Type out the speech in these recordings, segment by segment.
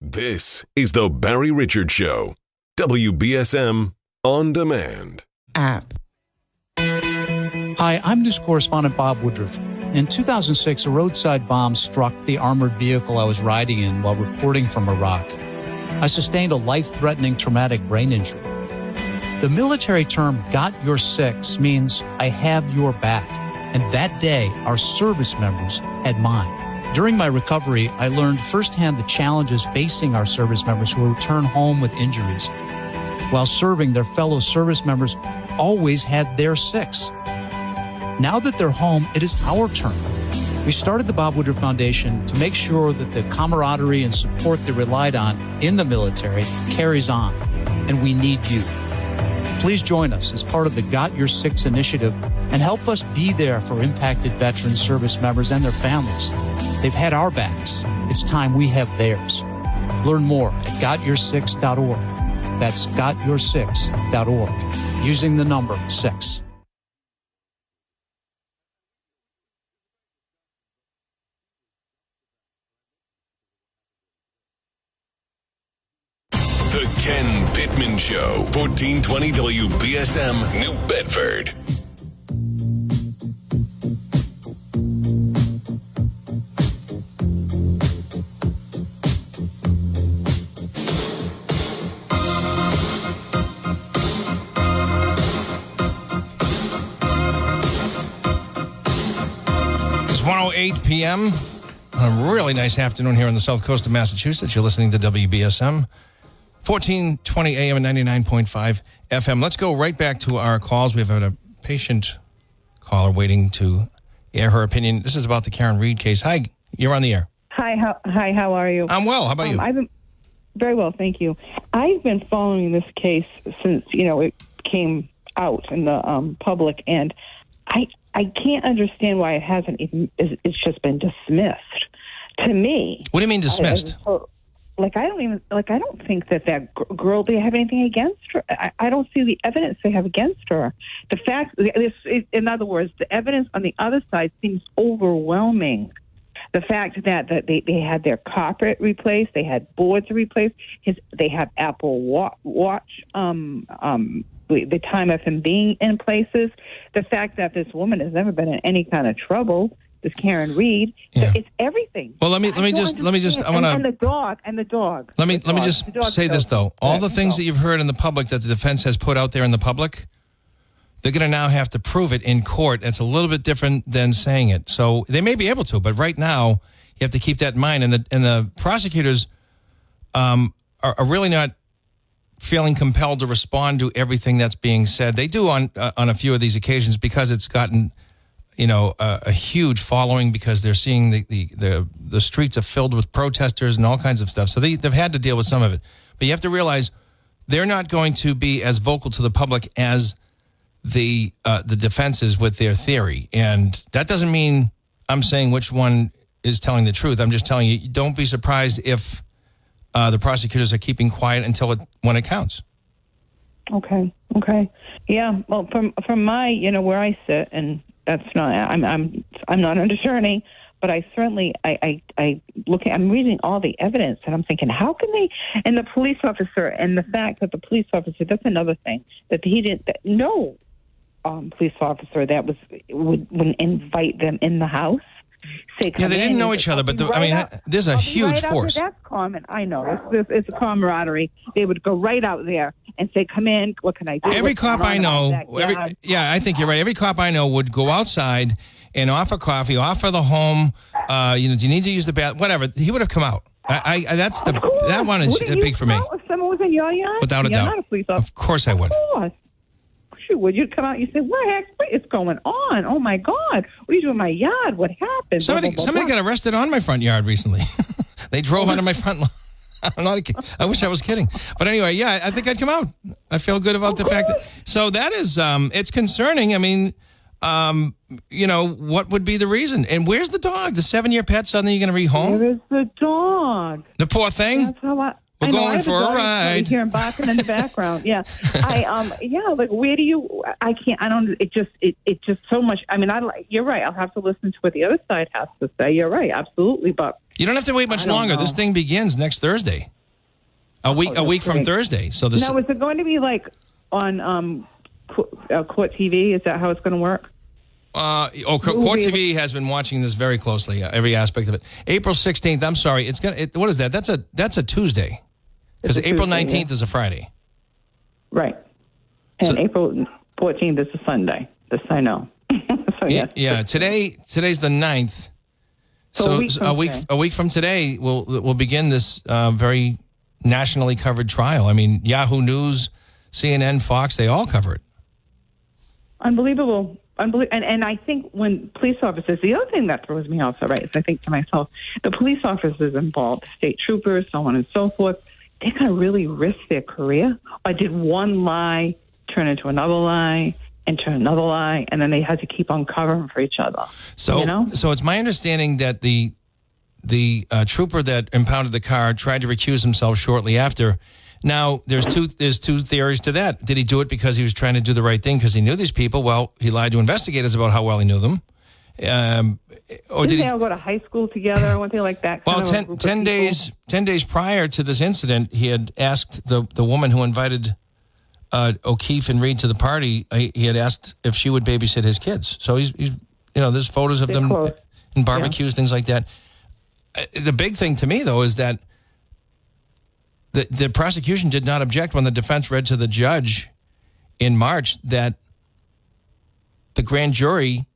This is the Barry Richards Show. WBSM On Demand. App. Hi, I'm news correspondent Bob Woodruff. In 2006, a roadside bomb struck the armored vehicle I was riding in while reporting from Iraq. I sustained a life-threatening traumatic brain injury. The military term "got your six" means I have your back. And that day, our service members had mine. During my recovery, I learned firsthand the challenges facing our service members who return home with injuries. While serving, their fellow service members always had their six. Now that they're home, it is our turn. We started the Bob Woodruff Foundation to make sure that the camaraderie and support they relied on in the military carries on, and we need you. Please join us as part of the Got Your Six initiative and help us be there for impacted veteran service members and their families. They've had our backs. It's time we have theirs. Learn more at gotyoursix.org. That's gotyoursix.org, using the number 6. The Ken Pittman Show, 1420 WBSM, New Bedford. It's 1:08 p.m. on a really nice afternoon here on the south coast of Massachusetts. You're listening to WBSM. 1420 AM and 99.5 FM. Let's go right back to our calls. We've had a patient caller waiting to air her opinion. This is about the Karen Reed case. Hi, you're on the air. Hi, how are you? I'm well. How about you? I've been very well, thank you. I've been following this case since, it came out in the public, and I can't understand why it hasn't even, it's just been dismissed. To me. What do you mean dismissed? I don't think that girl, they have anything against her. I don't see the evidence they have against her. The fact, in other words, the evidence on the other side seems overwhelming. The fact that they had their carpet replaced, they had boards replaced, they have Apple Watch, the time of him being in places, the fact that this woman has never been in any kind of trouble. This Karen Reed, it's everything. Well, let me just. I want to. And the dog. Let me just say this though. All the things that you've heard in the public that the defense has put out there in the public, they're going to now have to prove it in court. It's a little bit different than saying it. So they may be able to, but right now you have to keep that in mind. And the prosecutors are really not feeling compelled to respond to everything that's being said. They do on a few of these occasions because it's gotten a huge following, because they're seeing the streets are filled with protesters and all kinds of stuff. So they've had to deal with some of it. But you have to realize they're not going to be as vocal to the public as the defense is with their theory. And that doesn't mean I'm saying which one is telling the truth. I'm just telling you, don't be surprised if the prosecutors are keeping quiet when it counts. Okay. Yeah. Well, from my, where I sit, and that's not. I'm not an attorney, but I certainly I'm reading all the evidence, and I'm thinking, how can they? And the police officer, and the fact that the police officer, that's another thing that he didn't. No police officer that wouldn't invite them in the house. They didn't know each other, but there's a huge force. That's common. I know. It's a camaraderie. They would go right out there and say, "Come in. What can I do?" Every cop I know, I think you're right. Every cop I know would go outside and offer coffee, offer the home. Do you need to use the bath? Whatever. He would have come out. That one is big for me. If someone was in your yard, without a doubt. Not a police officer. Of course I would. Of course. Would you come out and you say, what is going on? Oh, my God. What are you doing in my yard? What happened? Somebody got arrested on my front yard recently. They drove onto my front lawn. I wish I was kidding. But anyway, I think I'd come out. I feel good about the fact that... So that is, it's concerning. I mean, what would be the reason? And where's the dog? The 7-year pet suddenly you're going to rehome? Where is the dog? The poor thing? That's how We're going for a ride. Here and barking in the background. Yeah. Like, where do you, I can't, I don't, it just so much. I mean, you're right. I'll have to listen to what the other side has to say. You're right. Absolutely. But you don't have to wait much longer. This thing begins next Thursday. A week from Thursday. So now, is it going to be like on Court TV? Is that how it's going to work? Court TV has been watching this very closely, every aspect of it. April 16th. I'm sorry. What is that? That's a Tuesday, because April 19th is a Friday. Right. And April 14th is a Sunday. This I know. So, yes. Yeah. Today's the 9th. So a week from today, we'll begin this very nationally covered trial. I mean, Yahoo News, CNN, Fox, they all cover it. Unbelievable. And I think when police officers, the other thing that throws me also, right, is I think to myself, the police officers involved, state troopers, so on and so forth, they're going to really risk their career? Or did one lie turn into another lie and turn another lie, and then they had to keep on covering for each other? So it's my understanding that the trooper that impounded the car tried to recuse himself shortly after. Now, there's two theories to that. Did he do it because he was trying to do the right thing because he knew these people? Well, he lied to investigators about how well he knew them. Or did they all go to high school together? Weren't they like that? Well, 10 days prior to this incident, he had asked the woman who invited O'Keefe and Reed to the party. He had asked if she would babysit his kids. So he's there's photos of them in barbecues, things like that. The big thing to me, though, is that the prosecution did not object when the defense read to the judge in March that the grand jury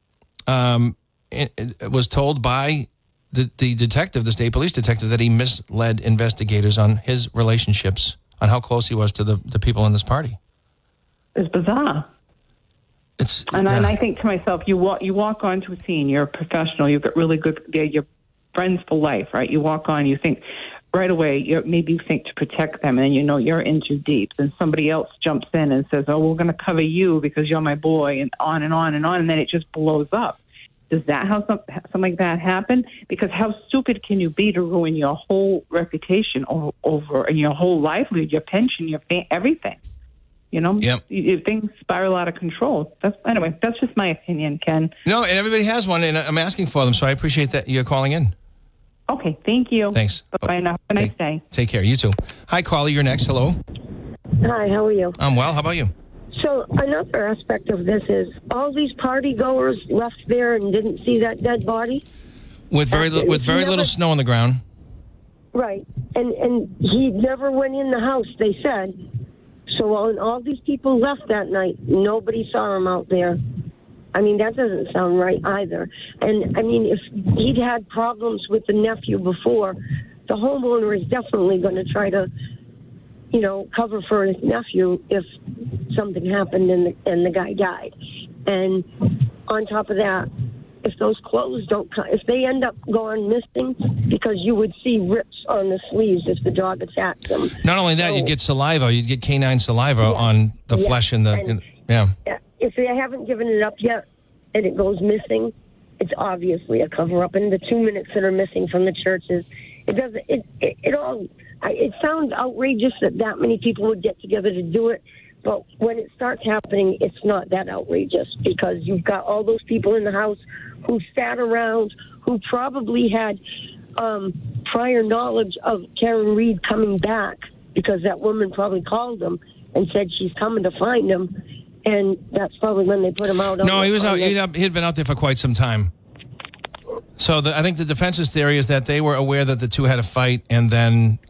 was told by the detective, the state police detective, that he misled investigators on his relationships, on how close he was to the people in this party. It's bizarre. And I think to myself, you walk onto a scene, you're a professional, you've got really good, you're friends for life, right? You walk on, you think right away, maybe you think to protect them, and you're in too deep. Then somebody else jumps in and says, oh, we're going to cover you because you're my boy, and on and on and on, and then it just blows up. Does that how something like that happen? Because how stupid can you be to ruin your whole reputation over and your whole livelihood, your pension, your everything? Yep. Things spiral out of control. Anyway, that's just my opinion, Ken. No, and everybody has one, and I'm asking for them, so I appreciate that you're calling in. Okay, thank you. Thanks. Bye-bye now. Have a nice day. Take care. You too. Hi, Carly, you're next. Hello. Hi, how are you? I'm well. How about you? So another aspect of this is all these party goers left there and didn't see that dead body? With very little snow on the ground. Right. And he never went in the house, they said. So when all these people left that night, nobody saw him out there. I mean, that doesn't sound right either. And, I mean, if he'd had problems with the nephew before, the homeowner is definitely going to try to, cover for his nephew if something happened and the guy died. And on top of that, if those clothes if they end up going missing, because you would see rips on the sleeves if the dog attacked them. Not only that, you'd get saliva. You'd get canine saliva on the flesh in the... If they haven't given it up yet and it goes missing, it's obviously a cover-up. And the 2 minutes that are missing from the churches, it sounds outrageous that many people would get together to do it. But when it starts happening, it's not that outrageous, because you've got all those people in the house who sat around, who probably had prior knowledge of Karen Reed coming back, because that woman probably called them and said she's coming to find him. And that's probably when they put him out. No, he was out. He'd been out there for quite some time. So I think the defense's theory is that they were aware that the two had a fight, and then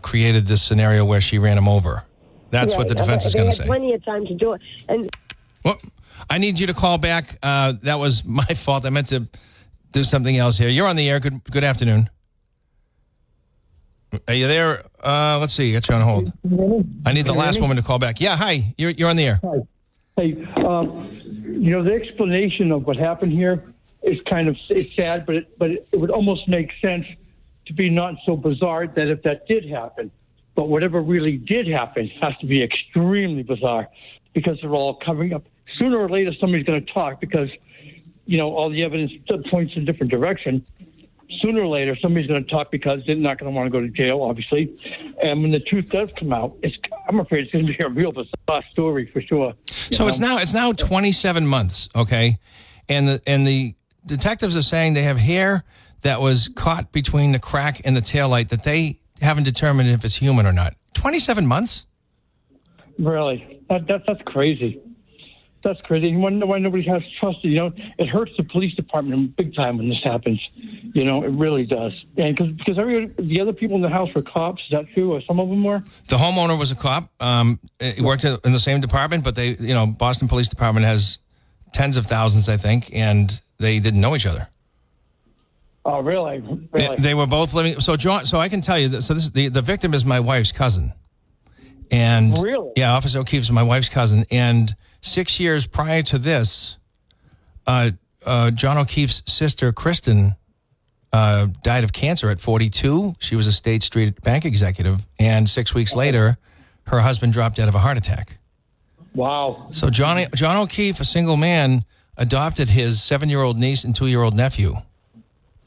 created this scenario where she ran him over. That's what the defense is going to say. They had plenty of time to do it. And well, I need you to call back. That was my fault. I meant to do something else here. You're on the air. Good afternoon. Are you there? Let's see. Got you on hold. I need the last woman to call back. Yeah, hi. You're on the air. Hi. Hey, the explanation of what happened here is it's sad, but it would almost make sense to be not so bizarre that if that did happen. But whatever really did happen has to be extremely bizarre, because they're all covering up. Sooner or later, somebody's going to talk, because, all the evidence points in a different direction. sooner or later, somebody's going to talk because they're not going to want to go to jail, obviously. And when the truth does come out, I'm afraid it's going to be a real bizarre story for sure. So it's now 27 months, okay? And the detectives are saying they have hair that was caught between the crack and the taillight that they haven't determined if it's human or not. 27 months? Really? That's crazy. That's crazy. You wonder why nobody has trust. It hurts the police department big time when this happens. It really does. And because the other people in the house were cops. Is that true? Or some of them were? The homeowner was a cop. He worked in the same department, but Boston Police Department has tens of thousands, I think, and they didn't know each other. Oh, really? They were both living. So I can tell you that. So the victim is my wife's cousin. And really? Yeah, Officer O'Keefe's my wife's cousin. And 6 years prior to this, John O'Keefe's sister, Kristen, died of cancer at 42. She was a State Street bank executive. And 6 weeks later, her husband dropped dead of a heart attack. Wow. So John O'Keefe, a single man, adopted his 7-year-old niece and 2-year-old nephew.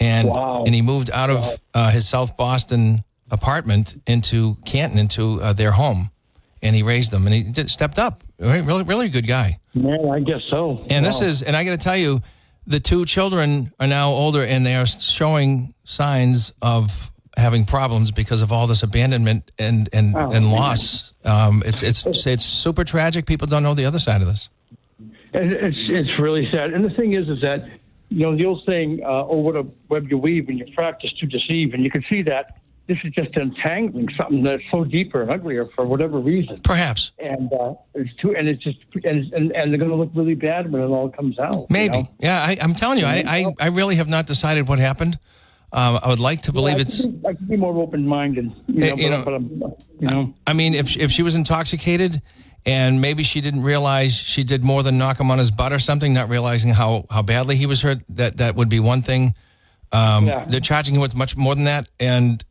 And he moved out of his South Boston apartment into Canton, into their home. And he raised them. And he stepped up. Really, really good guy. Man, I guess so. And and I got to tell you, the two children are now older and they are showing signs of having problems because of all this abandonment and loss. It's super tragic. People don't know the other side of this. It's really sad. And the thing is that, the old saying, what a web you weave and you practice to deceive. And you can see that this is just entangling something that's so deeper and uglier for whatever reason. Perhaps. And they're going to look really bad when it all comes out. Maybe. Yeah, I'm telling you, I really have not decided what happened. I would like to believe I could be more open-minded. I mean, if she was intoxicated and maybe she didn't realize she did more than knock him on his butt or something, not realizing how badly he was hurt, that would be one thing. They're charging him with much more than that. And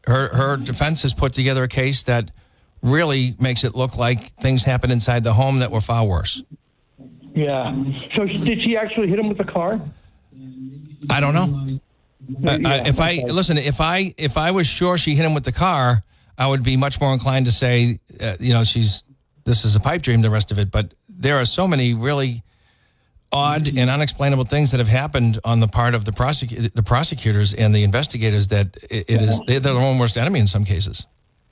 her defense has put together a case that really makes it look like things happened inside the home that were far worse. Yeah. So did she actually hit him with the car? I don't know. If I was sure she hit him with the car, I would be much more inclined to say, this is a pipe dream, the rest of it. But there are so many really odd and unexplainable things that have happened on the part of the prosecutors and the investigators that they're their own worst enemy in some cases.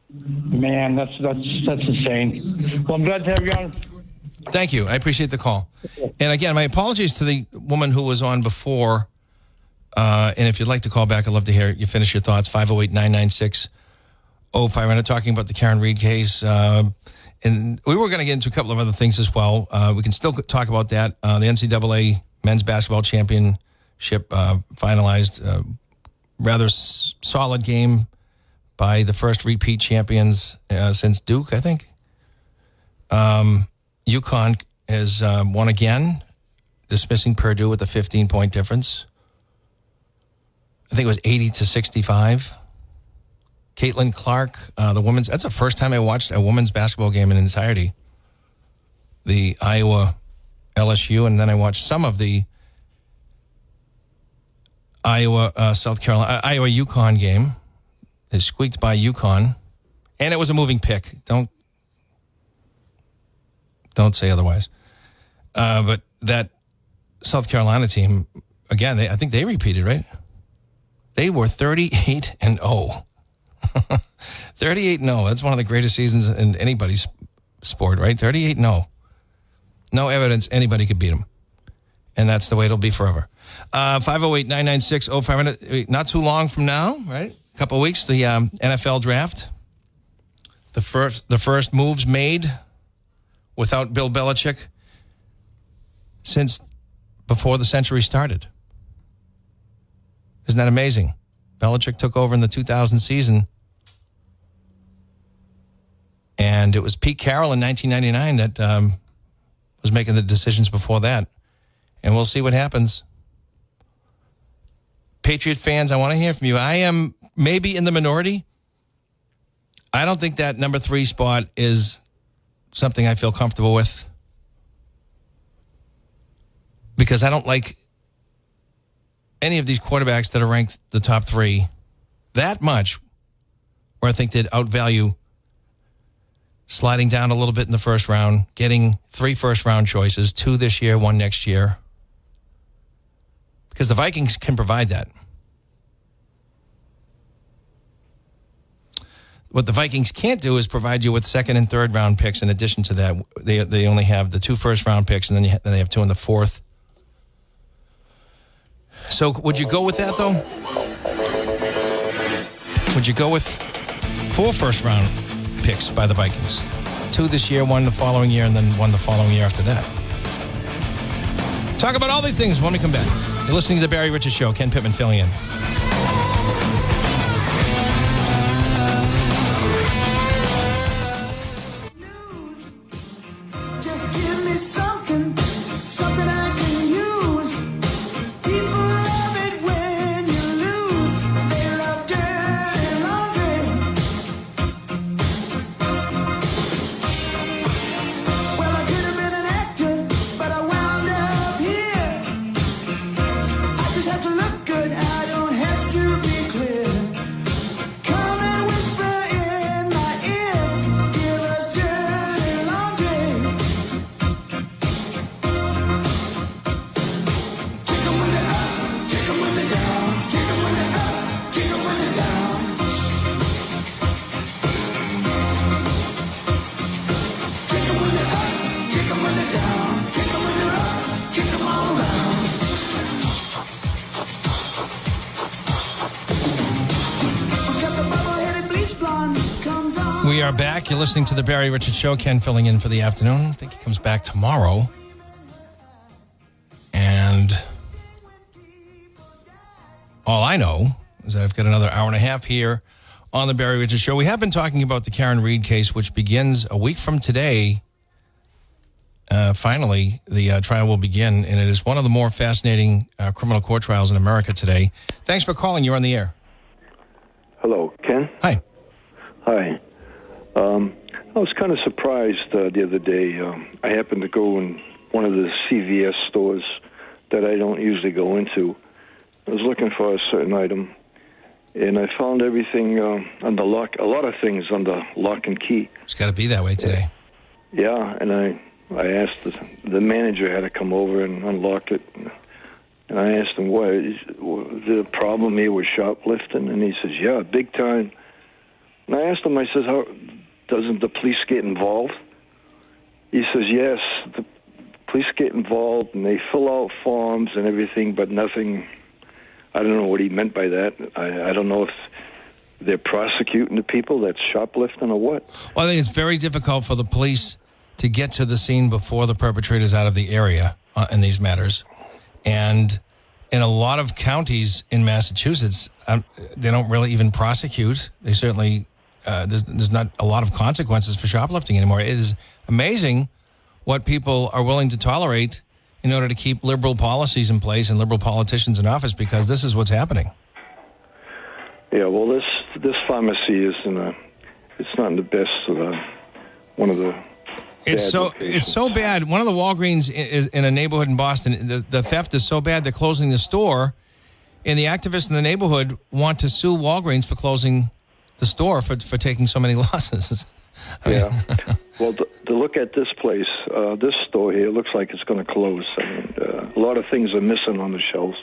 Man, that's insane. Well, I'm glad to have you on. Thank you. I appreciate the call. And again, my apologies to the woman who was on before. And if you'd like to call back, I'd love to hear you finish your thoughts. 508-996-0500, talking about the Karen Read case. And we were going to get into a couple of other things as well. We can still talk about that. The NCAA men's basketball championship finalized. Rather solid game by the first repeat champions since Duke, I think. UConn has won again, dismissing Purdue with a 15-point difference. I think it was 80-65. Caitlin Clark, the women's. That's the first time I watched a women's basketball game in entirety. The Iowa LSU, and then I watched some of the Iowa UConn game. They squeaked by UConn, and it was a moving pick. Don't say otherwise. But that South Carolina team, again, I think they repeated, right? They were 38-0. 38-0. That's one of the greatest seasons in anybody's sport, right? 38-0. No evidence anybody could beat them. And that's the way it'll be forever. 508-996-0500. Not too long from now, right? A couple of weeks, the NFL draft. The first moves made without Bill Belichick since before the century started. Isn't that amazing? Belichick took over in the 2000 season. And it was Pete Carroll in 1999 that was making the decisions before that. And we'll see what happens. Patriot fans, I want to hear from you. I am maybe in the minority. I don't think that number 3 spot is something I feel comfortable with. Because I don't like any of these quarterbacks that are ranked the top 3 that much, where I think they'd outvalue sliding down a little bit in the first round, getting 3 first-round choices, 2 this year, 1 next year. Because the Vikings can provide that. What the Vikings can't do is provide you with second and third round picks. In addition to that, they only have the 2 first round picks, and then they have 2 in the 4th. So would you go with that, though? Would you go with 4 first round picks by the Vikings? 2 this year, 1 the following year, and then 1 the following year after that. Talk about all these things when we come back. You're listening to The Barry Richards Show. Ken Pittman filling in. We are back. You're listening to The Barry Richards Show. Ken filling in for the afternoon. I think he comes back tomorrow. And all I know is I've got another hour and a half here on The Barry Richards Show. We have been talking about the Karen Reed case, which begins a week from today. Finally, the trial will begin, and it is one of the more fascinating criminal court trials in America today. Thanks for calling. You're on the air. Hello, Ken? Hi. Hi. I was kind of surprised the other day. I happened to go in one of the CVS stores that I don't usually go into. I was looking for a certain item, and I found everything on the lock, a lot of things on the lock and key. It's got to be that way today. Yeah, and I asked the manager had to come over and unlock it. And I asked him, what is the problem here with shoplifting? And he says, yeah, big time. And I asked him, I says, how doesn't the police get involved? He says, yes, the police get involved and they fill out forms and everything, but nothing. I don't know what he meant by that. I don't know if they're prosecuting the people that's shoplifting or what. Well, I think it's very difficult for the police to get to the scene before the perpetrator's out of the area in these matters. And in a lot of counties in Massachusetts, they don't really even prosecute. They certainly, there's not a lot of consequences for shoplifting anymore. It is amazing what people are willing to tolerate in order to keep liberal policies in place and liberal politicians in office, because this is what's happening. Yeah, well, this pharmacy is it's not in the best one of the. It's so bad. One of the Walgreens is in a neighborhood in Boston. The theft is so bad they're closing the store, and the activists in the neighborhood want to sue Walgreens for closing the store for taking so many losses. Yeah. Well, to look at this place, this store here, looks like it's going to close. I mean, a lot of things are missing on the shelves.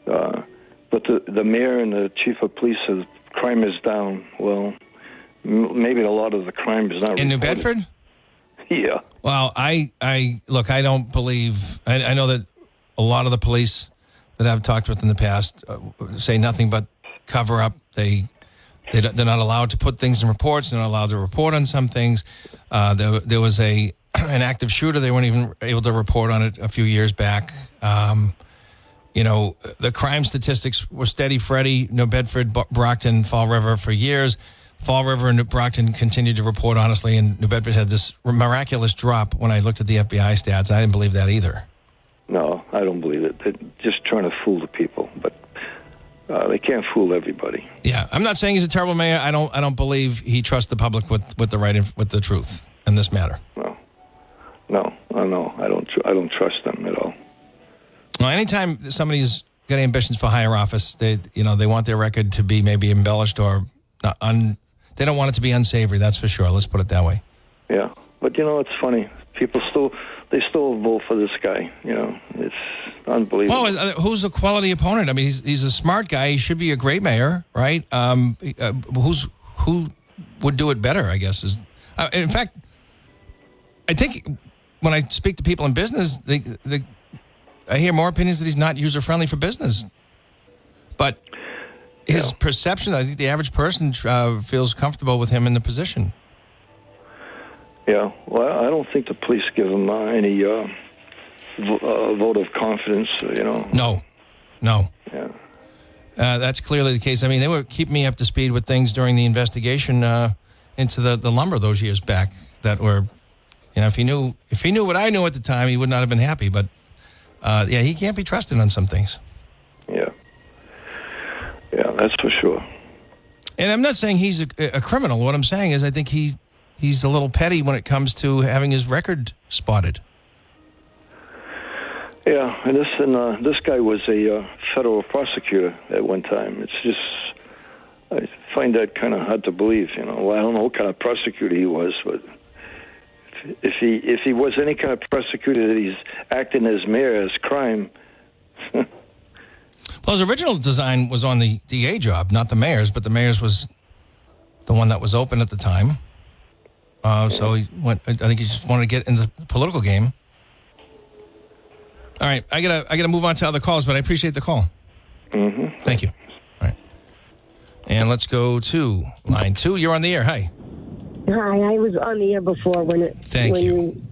But the mayor and the chief of police says crime is down. Well, maybe a lot of the crime is not in reported. New Bedford. Yeah. Well, I look, I don't believe, I know that a lot of the police that I've talked with in the past say nothing but cover up. They're not allowed to put things in reports. They're not allowed to report on some things. There was an active shooter. They weren't even able to report on it a few years back. The crime statistics were steady Freddy, New Bedford, Brockton, Fall River for years. Fall River and Brockton continued to report honestly, and New Bedford had this miraculous drop when I looked at the FBI stats. I didn't believe that either. No, I don't believe it. They're just trying to fool the people, but they can't fool everybody. Yeah, I'm not saying he's a terrible mayor. I don't believe he trusts the public with the truth in this matter. No, I don't trust them at all. Well, anytime somebody's got ambitions for higher office. They want their record to be maybe embellished or they don't want it to be unsavory. That's for sure. Let's put it that way. Yeah, but it's funny. People still vote for this guy. It's unbelievable. Well, who's a quality opponent? I mean, he's a smart guy. He should be a great mayor, right? Who would do it better? I guess is. In fact, I think when I speak to people in business, I hear more opinions that he's not user friendly for business. But his perception, I think the average person feels comfortable with him in the position. Yeah, well, I don't think the police give him any vote of confidence, No. Yeah. That's clearly the case. I mean, they were keeping me up to speed with things during the investigation into the lumber those years back that were, if he knew what I knew at the time, he would not have been happy. But, he can't be trusted on some things. Yeah. Yeah, that's for sure. And I'm not saying he's a criminal. What I'm saying is I think he's a little petty when it comes to having his record spotted. Yeah, and this guy was a federal prosecutor at one time. It's just, I find that kind of hard to believe. Well, I don't know what kind of prosecutor he was, but if he was any kind of prosecutor that he's acting as mayor as crime. Well, his original design was on the DA job, not the mayor's, but the mayor's was the one that was open at the time. So he went. I think he just wanted to get in the political game. All right, I gotta move on to other calls, but I appreciate the call. Mm-hmm. Thank you. All right, and let's go to line 2. You're on the air. Hi. Hi, I was on the air before when you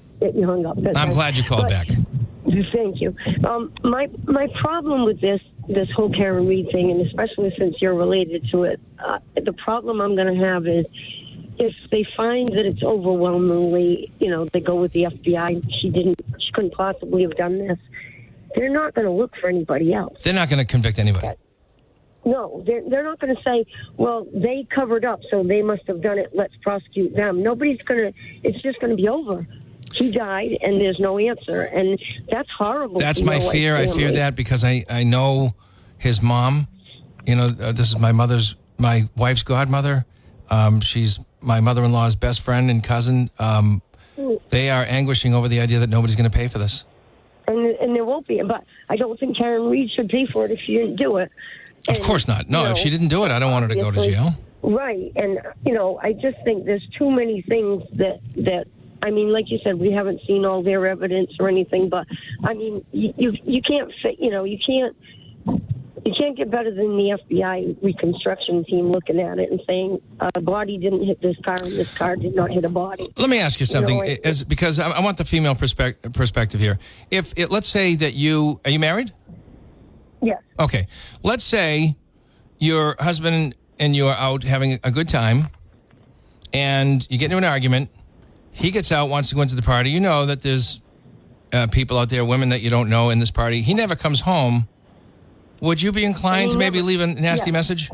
hung up. I'm glad you called back. Thank you. My problem with this whole Karen Reed thing, and especially since you're related to it, the problem I'm going to have is if they find that it's overwhelmingly, they go with the FBI, she couldn't possibly have done this, they're not going to look for anybody else. They're not going to convict anybody. No, they're not going to say, well, they covered up, so they must have done it, let's prosecute them. It's just going to be over. He died, and there's no answer, and that's horrible. That's my fear. I fear that because I know his mom. This is my wife's godmother. She's my mother-in-law's best friend and cousin. They are anguishing over the idea that nobody's going to pay for this. And there won't be. But I don't think Karen Reed should pay for it if she didn't do it. Of course not. No, if she didn't do it, I don't want her to go to jail. Right. And, I just think there's too many things that I mean, like you said, we haven't seen all their evidence or anything, but I mean, you can't fit, you can't get better than the FBI reconstruction team looking at it and saying a body didn't hit this car and this car did not hit a body. Let me ask you something, because I want the female perspective here. Let's say that are you married? Yes. Okay. Let's say your husband and you are out having a good time, and you get into an argument. He gets out, wants to go into the party. You know that there's people out there, women that you don't know in this party. He never comes home. Would you be inclined to maybe leave a nasty message?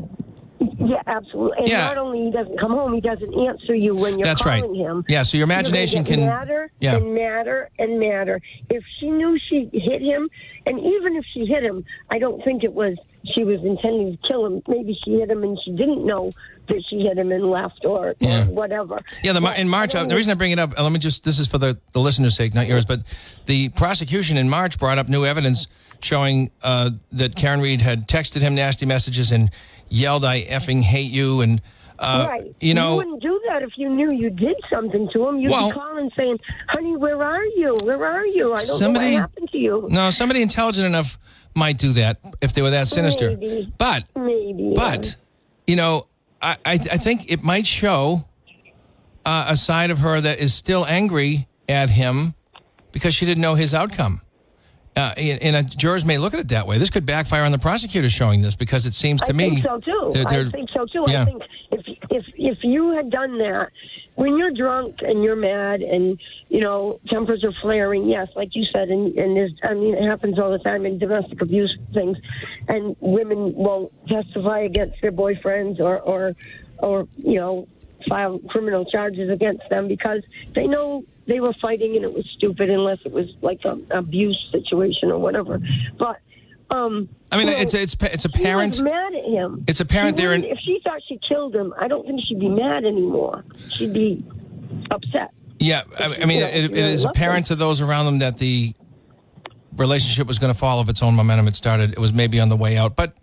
Yeah, absolutely. And not only he doesn't come home, he doesn't answer you when you're calling him. Yeah, so your imagination can matter and matter and matter. If she knew she hit him, and even if she hit him, I don't think she was intending to kill him. Maybe she hit him and she didn't know that she hit him and left or whatever. Yeah, in March, the reason I bring it up, this is for the listener's sake, not yours, but the prosecution in March brought up new evidence showing that Karen Reed had texted him nasty messages and yelled, "I effing hate you," and right. You wouldn't do that if you knew you did something to him. You'd be calling saying, "Honey, where are you? Where are you? I don't know what happened to you." No, somebody intelligent enough might do that if they were that sinister. Maybe. But I think it might show a side of her that is still angry at him because she didn't know his outcome. And jurors may look at it that way. This could backfire on the prosecutor showing this because it seems to me. I think so too. Yeah. I think if you had done that, when you're drunk and you're mad and tempers are flaring, yes, like you said, and it happens all the time in domestic abuse things, and women won't testify against their boyfriends or file criminal charges against them because they know they were fighting and it was stupid unless it was like an abuse situation or whatever. But I mean, it's a parent. She was mad at him. It's a parent there. If she thought she killed him, I don't think she'd be mad anymore. She'd be upset. Yeah, I mean, it is apparent to those around them that the relationship was going to fall of its own momentum. It started. It was maybe on the way out, but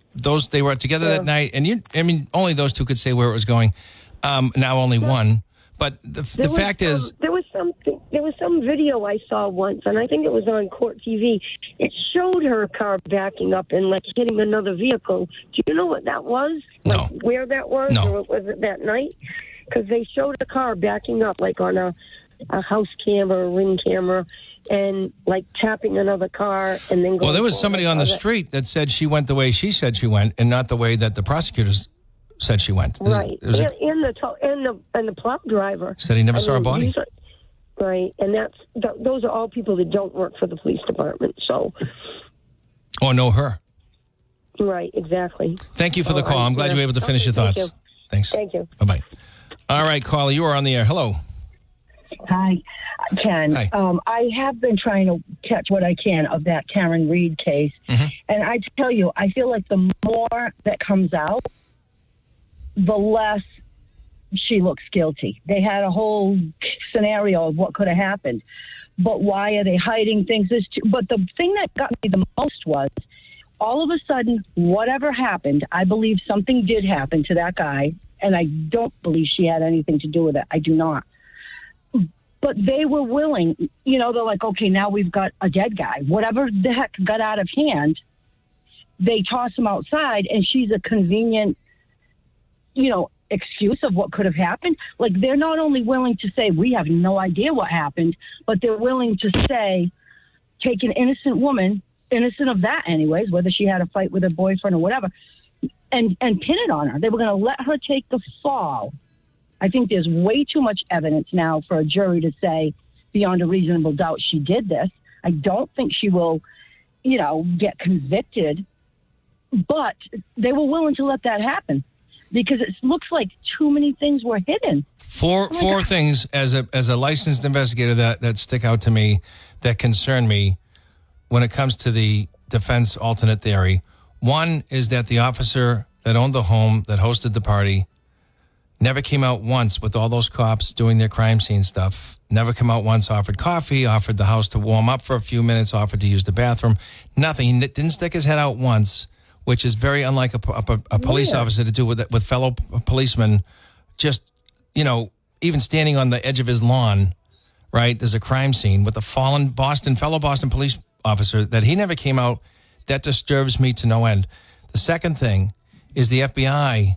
they were together that night, and only those two could say where it was going. Now only one, but the fact is, there was some video I saw once, and I think it was on Court TV. It showed her car backing up and like hitting another vehicle. Do you know what that was? No. Like where that was, No. or was it that night? Because they showed a car backing up, like on a house cam or a ring camera, and like tapping another car, and then going. Well, there was somebody on the street that said she went the way she said she went, and not the way that the prosecutors said she went. Right, and the plow driver said he never saw a body. Right, and those are all people that don't work for the police department. So, or know her. Right, exactly. Thank you for the call. I'm glad you were able to finish your thoughts. Thanks. Thank you. Bye bye. All right, caller, you are on the air. Hello. Hi, Ken. Hi. I have been trying to catch what I can of that Karen Reed case. Mm-hmm. And I tell you, I feel like the more that comes out, the less she looks guilty. They had a whole scenario of what could have happened. But why are they hiding things? But the thing that got me the most was, all of a sudden, whatever happened, I believe something did happen to that guy, and I don't believe she had anything to do with it. I do not. But they were willing, they're like, okay, now we've got a dead guy. Whatever the heck got out of hand, they toss him outside, and she's a convenient, excuse of what could have happened. Like, they're not only willing to say, we have no idea what happened, but they're willing to say, take an innocent woman, innocent of that anyways, whether she had a fight with her boyfriend or whatever, and pin it on her. They were going to let her take the fall. I think there's way too much evidence now for a jury to say beyond a reasonable doubt she did this. I don't think she will, get convicted, but they were willing to let that happen because it looks like too many things were hidden. Four things as a licensed investigator that stick out to me, that concern me when it comes to the defense alternate theory. One is that the officer that owned the home, that hosted the party, never came out once with all those cops doing their crime scene stuff. Never come out once, offered coffee, offered the house to warm up for a few minutes, offered to use the bathroom. Nothing. He didn't stick his head out once, which is very unlike a police officer to do with fellow policemen. Just, even standing on the edge of his lawn, right? There's a crime scene with a fallen fellow Boston police officer that he never came out. That disturbs me to no end. The second thing is the FBI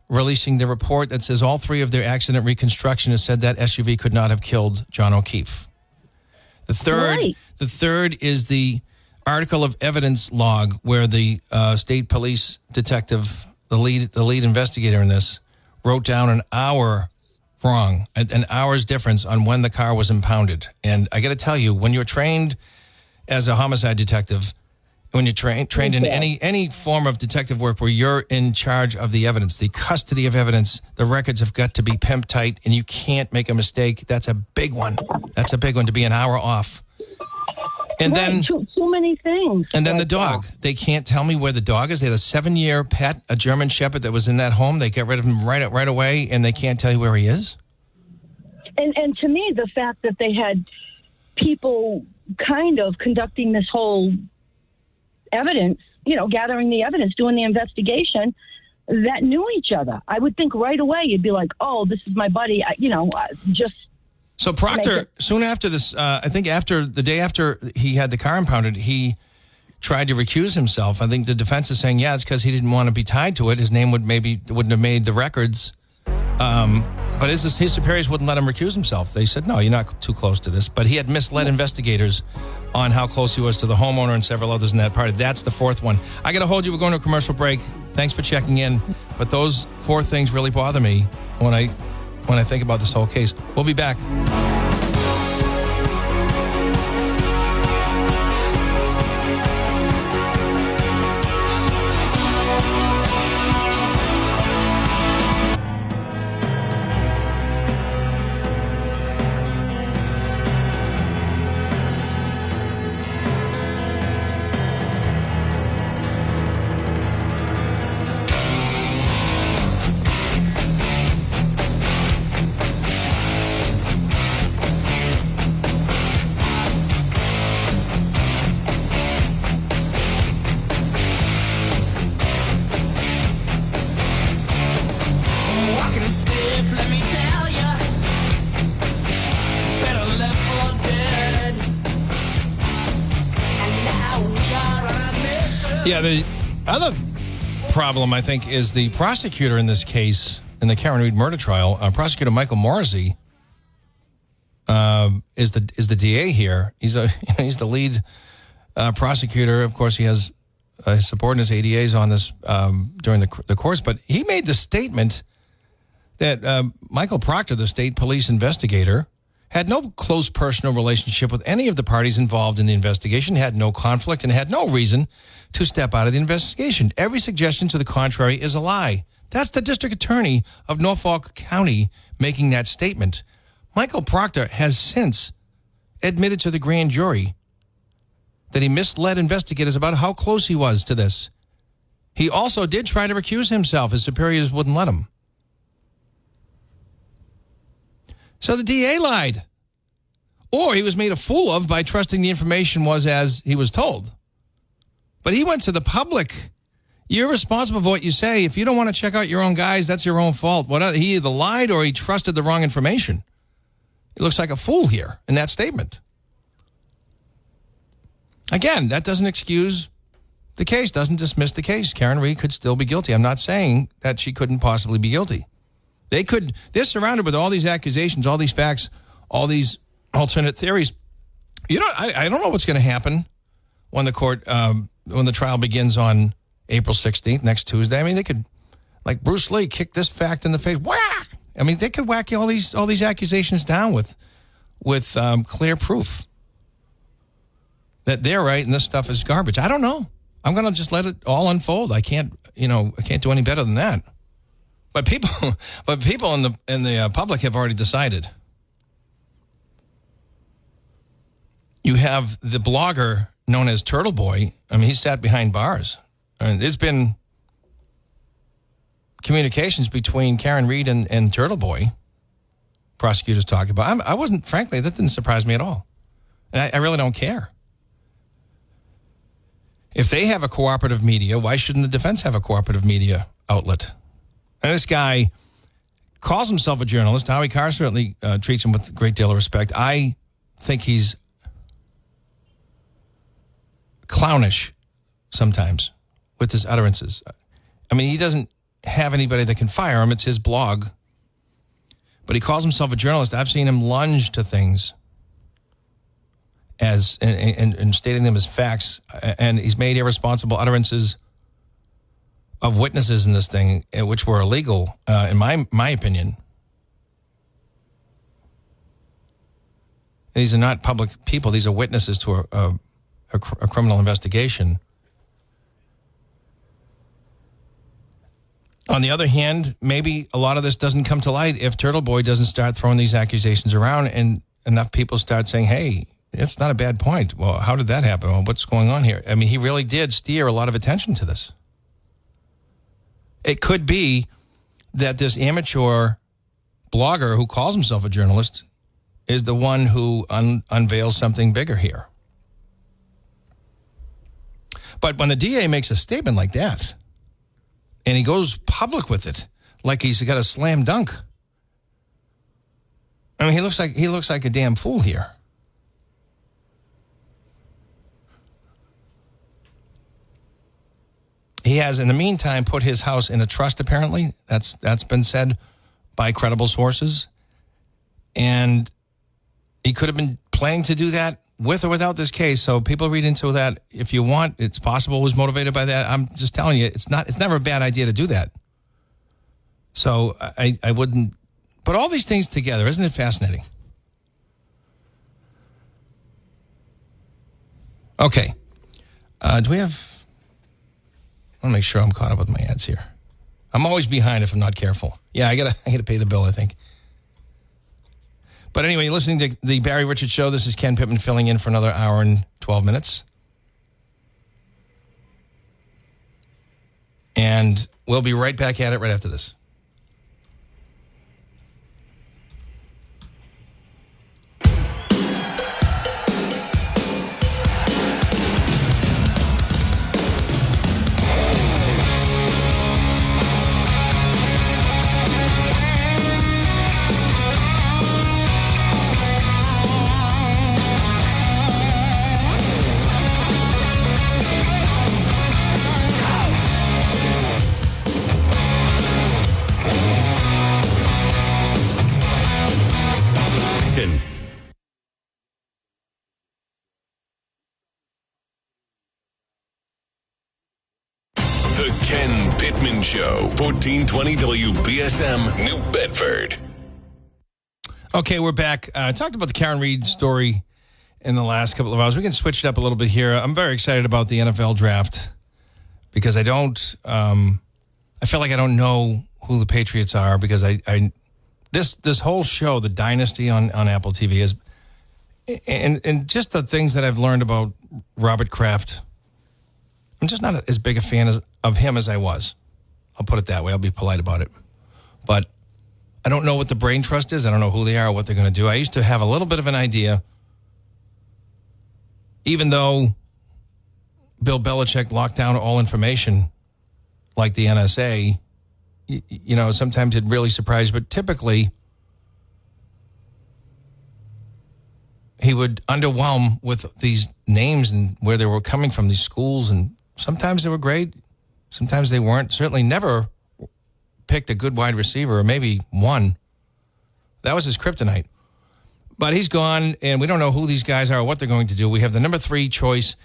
releasing the report that says all three of their accident reconstructionists said that SUV could not have killed John O'Keefe. The third is the article of evidence log where the state police detective, the lead investigator in this, wrote down an hour wrong, an hour's difference on when the car was impounded. And I got to tell you, when you're trained as a homicide detective, when you're trained in any form of detective work where you're in charge of the evidence, the custody of evidence, the records have got to be pimp tight and you can't make a mistake. That's a big one. That's a big one, to be an hour off. And then too many things. And then the dog. They can't tell me where the dog is. They had a 7-year pet, a German Shepherd that was in that home. They got rid of him right away, and they can't tell you where he is. And to me, the fact that they had people kind of conducting this whole evidence, gathering the evidence, doing the investigation, that knew each other. I would think right away you'd be like, oh, this is my buddy. Just. So Proctor, soon after this, I think the day after he had the car impounded, he tried to recuse himself. I think the defense is saying, it's because he didn't want to be tied to it. His name wouldn't have made the records. But his superiors wouldn't let him recuse himself. They said, no, you're not too close to this. But he had misled investigators on how close he was to the homeowner and several others in that party. That's the fourth one. I got to hold you. We're going to a commercial break. Thanks for checking in. But those four things really bother me when I think about this whole case. We'll be back. Yeah, the other problem, I think, is the prosecutor in this case, in the Karen Read murder trial. Prosecutor Michael Morrissey is the DA here. He's the lead prosecutor. Of course, he has his subordinates, ADAs, on this during the course. But he made the statement that Michael Proctor, the state police investigator, had no close personal relationship with any of the parties involved in the investigation, had no conflict, and had no reason to step out of the investigation. Every suggestion to the contrary is a lie. That's the district attorney of Norfolk County making that statement. Michael Proctor has since admitted to the grand jury that he misled investigators about how close he was to this. He also did try to recuse himself. His superiors wouldn't let him. So the DA lied. Or he was made a fool of by trusting the information was as he was told. But he went to the public. You're responsible for what you say. If you don't want to check out your own guys, that's your own fault. He either lied or he trusted the wrong information. He looks like a fool here in that statement. Again, that doesn't excuse the case, doesn't dismiss the case. Karen Read could still be guilty. I'm not saying that she couldn't possibly be guilty. They're surrounded with all these accusations, all these facts, all these alternate theories. I don't know what's going to happen when when the trial begins on April 16th, next Tuesday. I mean, they could, like Bruce Lee, kick this fact in the face. Whack! I mean, they could whack all these accusations down with clear proof that they're right and this stuff is garbage. I don't know. I'm going to just let it all unfold. I can't do any better than that. But people in the public have already decided. You have the blogger known as Turtle Boy. I mean, he sat behind bars. I mean, there's been communications between Karen Read and Turtle Boy. Prosecutors talking about. I wasn't, frankly, that didn't surprise me at all. And I really don't care. If they have a cooperative media, why shouldn't the defense have a cooperative media outlet? And this guy calls himself a journalist. Howie Carr certainly treats him with a great deal of respect. I think he's clownish sometimes with his utterances. I mean, he doesn't have anybody that can fire him. It's his blog. But he calls himself a journalist. I've seen him lunge to things as and stating them as facts. And he's made irresponsible utterances of witnesses in this thing, which were illegal, in my opinion. These are not public people. These are witnesses to a criminal investigation. On the other hand, maybe a lot of this doesn't come to light if Turtle Boy doesn't start throwing these accusations around and enough people start saying, hey, it's not a bad point. Well, how did that happen? Well, what's going on here? I mean, he really did steer a lot of attention to this. It could be that this amateur blogger who calls himself a journalist is the one who unveils something bigger here. But when the DA makes a statement like that, and he goes public with it, like he's got a slam dunk, I mean, he looks like a damn fool here. He has, in the meantime, put his house in a trust, apparently. That's been said by credible sources. And he could have been planning to do that with or without this case. So people read into that. If you want, it's possible he was motivated by that. I'm just telling you, it's never a bad idea to do that. So I wouldn't put all these things together. Isn't it fascinating? Okay. Do we have... I want to make sure I'm caught up with my ads here. I'm always behind if I'm not careful. Yeah, I gotta pay the bill, I think. But anyway, you're listening to the Barry Richards Show. This is Ken Pittman filling in for another hour and 12 minutes. And we'll be right back at it right after this. Pittman Show, 1420 WBSM, New Bedford. Okay, we're back. I talked about the Karen Reed story in the last couple of hours. We can switch it up a little bit here. I'm very excited about the NFL draft because I feel like I don't know who the Patriots are because this whole show, The Dynasty on Apple TV, is and just the things that I've learned about Robert Kraft. I'm just not as big a fan of him as I was. I'll put it that way. I'll be polite about it. But I don't know what the brain trust is. I don't know who they are or what they're going to do. I used to have a little bit of an idea, even though Bill Belichick locked down all information like the NSA, you know, sometimes it really surprised, but typically he would underwhelm with these names and where they were coming from, these schools, and sometimes they were great, sometimes they weren't. Certainly never picked a good wide receiver, or maybe one. That was his kryptonite. But he's gone, and we don't know who these guys are or what they're going to do. We have the number 3 choice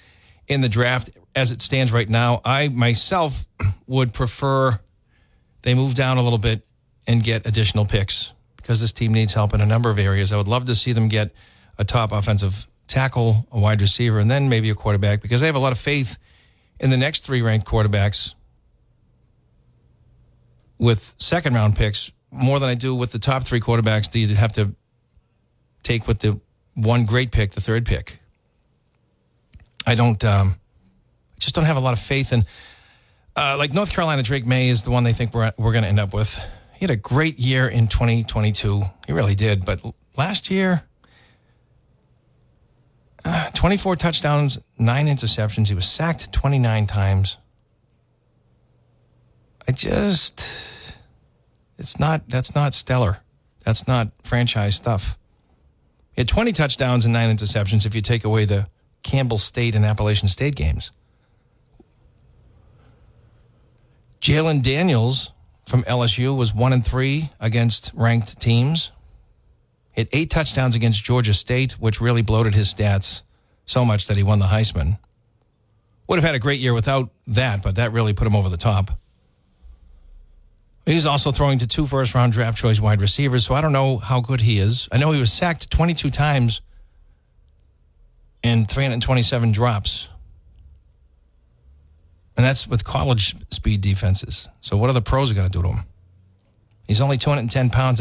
in the draft as it stands right now. I, myself, would prefer they move down a little bit and get additional picks because this team needs help in a number of areas. I would love to see them get a top offensive tackle, a wide receiver, and then maybe a quarterback because they have a lot of faith in the next 3 ranked quarterbacks with second-round picks more than I do with the top 3 quarterbacks that you'd have to take with the one great pick, the 3rd pick. I just don't have a lot of faith in, like North Carolina, Drake May is the one they think we're going to end up with. He had a great year in 2022. He really did. But last year, 24 touchdowns, 9 interceptions. He was sacked 29 times. That's not stellar. That's not franchise stuff. He had 20 touchdowns and 9 interceptions if you take away the Campbell State and Appalachian State games. Jalen Daniels from LSU was 1-3 against ranked teams. He had 8 touchdowns against Georgia State, which really bloated his stats so much that he won the Heisman. Would have had a great year without that, but that really put him over the top. He's also throwing to 2 first-round draft choice wide receivers, so I don't know how good he is. I know he was sacked 22 times and 327 drops. And that's with college speed defenses. So what are the pros going to do to him? He's only 210 pounds.